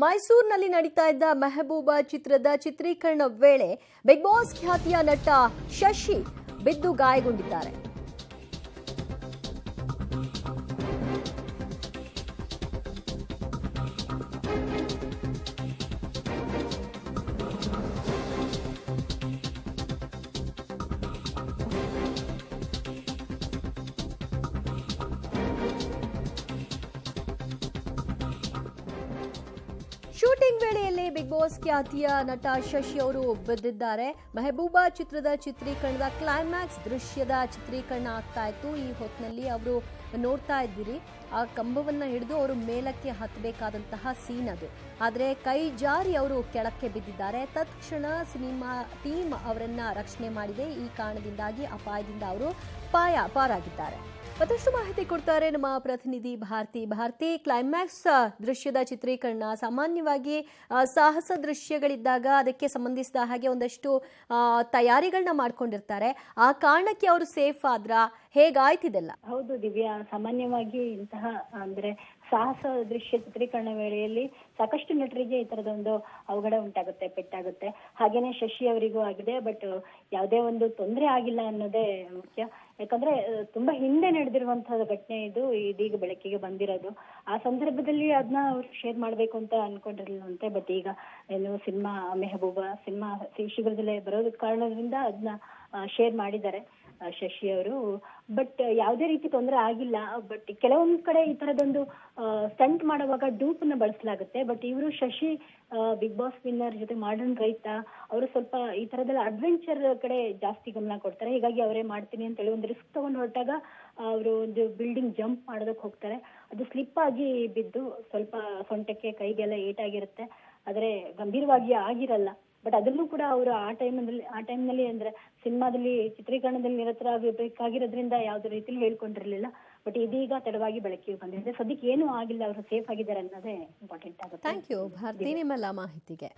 ಮೈಸೂರಿನಲ್ಲಿ ನಡೀತಾ ಇದ್ದ ಮೆಹಬೂಬಾ ಚಿತ್ರದ ಚಿತ್ರೀಕರಣ ವೇಳೆ ಬಿಗ್ ಬಾಸ್ ಖ್ಯಾತಿಯ ನಟ ಶಶಿ ಬಿದ್ದು ಗಾಯಗೊಂಡಿದ್ದಾರೆ. ಶೂಟಿಂಗ್ ವೇಳೆಯಲ್ಲಿ ಬಿಗ್ ಬಾಸ್ ಖ್ಯಾತಿಯ ನಟ ಶಶಿ ಅವರು ಬಿದ್ದಿದ್ದಾರೆ. ಮೆಹಬೂಬಾ ಚಿತ್ರದ ಚಿತ್ರೀಕರಣದ ಕ್ಲೈಮ್ಯಾಕ್ಸ್ ದೃಶ್ಯದ ಚಿತ್ರೀಕರಣ ಆಗ್ತಾ ಇತ್ತು. ಈ ಹೊತ್ತಿನಲ್ಲಿ ಅವರು ನೋಡ್ತಾ ಇದ್ದೀರಿ, ಆ ಕಂಬವನ್ನ ಹಿಡಿದು ಅವರು ಮೇಲಕ್ಕೆ ಹತ್ತಬೇಕಾದಂತಹ ಸೀನ್ ಅದು. ಆದರೆ ಕೈ ಜಾರಿ ಅವರು ಕೆಳಕ್ಕೆ ಬಿದ್ದಿದ್ದಾರೆ. ತತ್ಕ್ಷಣ ಸಿನಿಮಾ ಟೀಮ್ ಅವರನ್ನ ರಕ್ಷಣೆ ಮಾಡಿದೆ. ಈ ಕಾರಣದಿಂದಾಗಿ ಅಪಾಯದಿಂದ ಅವರು ಪಾರಾಗಿದ್ದಾರೆ. ಮತ್ತಷ್ಟು ಮಾಹಿತಿ ಕೊಡ್ತಾರೆ ನಮ್ಮ ಪ್ರತಿನಿಧಿ ಭಾರತಿ. ಕ್ಲೈಮ್ಯಾಕ್ಸ್ ದೃಶ್ಯದ ಚಿತ್ರೀಕರಣ ಸಾಮಾನ್ಯವಾಗಿ ಸಾಹಸ ದೃಶ್ಯಗಳಿದ್ದಾಗ ಅದಕ್ಕೆ ಸಂಬಂಧಿಸಿದ ಹಾಗೆ ಒಂದಷ್ಟು ತಯಾರಿಗಳನ್ನ ಮಾಡ್ಕೊಂಡಿರ್ತಾರೆ. ಆ ಕಾರಣಕ್ಕೆ ಅವರು ಸೇಫ್ ಆದ್ರ ಹೇಗಾಯ್ತಿದೆಲ್ಲ? ಹೌದು ದಿವ್ಯಾ, ಸಾಮಾನ್ಯವಾಗಿ ಇಂತಹ ಅಂದ್ರೆ ಸಾಹಸ ದೃಶ್ಯ ಚಿತ್ರೀಕರಣ ವೇಳೆಯಲ್ಲಿ ಸಾಕಷ್ಟು ನಟರಿಗೆ ಈ ತರದೊಂದು ಅವಘಡ ಉಂಟಾಗುತ್ತೆ, ಪೆಟ್ಟಾಗುತ್ತೆ. ಹಾಗೇನೆ ಶಶಿ ಅವರಿಗೂ ಆಗಿದೆ. ಬಟ್ ಯಾವುದೇ ಒಂದು ತೊಂದರೆ ಆಗಿಲ್ಲ ಅನ್ನೋದೇ ಮುಖ್ಯ. ಯಾಕಂದ್ರೆ ತುಂಬಾ ಹಿಂದೆ ನಡೆದಿರುವಂತಹ ಘಟನೆ ಇದು, ಇದೀಗ ಬೆಳಕಿಗೆ ಬಂದಿರೋದು. ಆ ಸಂದರ್ಭದಲ್ಲಿ ಅದನ್ನ ಅವ್ರು ಶೇರ್ ಮಾಡ್ಬೇಕು ಅಂತ ಅನ್ಕೊಂಡಿರ್ಲಿಲ್ಲಂತೆ. ಬಟ್ ಈಗ ಏನು ಸಿನಿಮಾ ಮೆಹಬೂಬಾ ಸಿನಿಮಾ ಶೀಘ್ರದಲ್ಲೇ ಬರೋದ ಕಾರಣದಿಂದ ಅದನ್ನ ಶೇರ್ ಮಾಡಿದ್ದಾರೆ ಶಶಿ ಅವರು. ಬಟ್ ಯಾವುದೇ ರೀತಿ ತೊಂದರೆ ಆಗಿಲ್ಲ. ಬಟ್ ಕೆಲವೊಂದ್ ಕಡೆ ಈ ತರದೊಂದು ಸ್ಟಂಟ್ ಮಾಡುವಾಗ ಡೂಪ್ ನ ಬಳಸಲಾಗುತ್ತೆ. ಬಟ್ ಇವರು ಶಶಿ ಬಿಗ್ ಬಾಸ್ ವಿನ್ನರ್ ಜೊತೆ ಮಾಡರ್ನ್ ರೈತ, ಅವರು ಸ್ವಲ್ಪ ಈ ತರದೆಲ್ಲ ಅಡ್ವೆಂಚರ್ ಕಡೆ ಜಾಸ್ತಿ ಗಮನ ಕೊಡ್ತಾರೆ. ಹೀಗಾಗಿ ಅವರೇ ಮಾಡ್ತೀನಿ ಅಂತ ಹೇಳಿ ಒಂದು ರಿಸ್ಕ್ ತಗೊಂಡು ಹೊರಟಾಗ ಅವರು ಒಂದು ಬಿಲ್ಡಿಂಗ್ ಜಂಪ್ ಮಾಡೋದಕ್ಕೆ ಹೋಗ್ತಾರೆ. ಅದು ಸ್ಲಿಪ್ ಆಗಿ ಬಿದ್ದು ಸ್ವಲ್ಪ ಸೊಂಟಕ್ಕೆ ಕೈಗೆಲ್ಲ ಏಟಾಗಿರುತ್ತೆ. ಆದ್ರೆ ಗಂಭೀರವಾಗಿ ಆಗಿರಲ್ಲ. ಬಟ್ ಅದನ್ನು ಕೂಡ ಅವರು ಆ ಟೈಮ್ನಲ್ಲಿ ಅಂದ್ರೆ ಸಿನಿಮಾದಲ್ಲಿ ಚಿತ್ರೀಕರಣದಲ್ಲಿ ನಿರತರಾಗಬೇಕಾಗಿರೋದ್ರಿಂದ ಯಾವುದೇ ರೀತಿಯಲ್ಲಿ ಹೇಳ್ಕೊಂಡಿರ್ಲಿಲ್ಲ. ಬಟ್ ಇದೀಗ ತಡವಾಗಿ ಬೆಳಕಿಗೆ ಬಂದಿದೆ. ಸದ್ಯಕ್ಕೆ ಏನೂ ಆಗಿಲ್ಲ, ಅವರು ಸೇಫ್ ಆಗಿದ್ದಾರೆ ಅನ್ನೋದೇ ಇಂಪಾರ್ಟೆಂಟ್ ಆಗುತ್ತೆ. ಥ್ಯಾಂಕ್ ಯು ಭಾರತಿ, ನಿಮ್ಮೆಲ್ಲ ಮಾಹಿತಿಗೆ.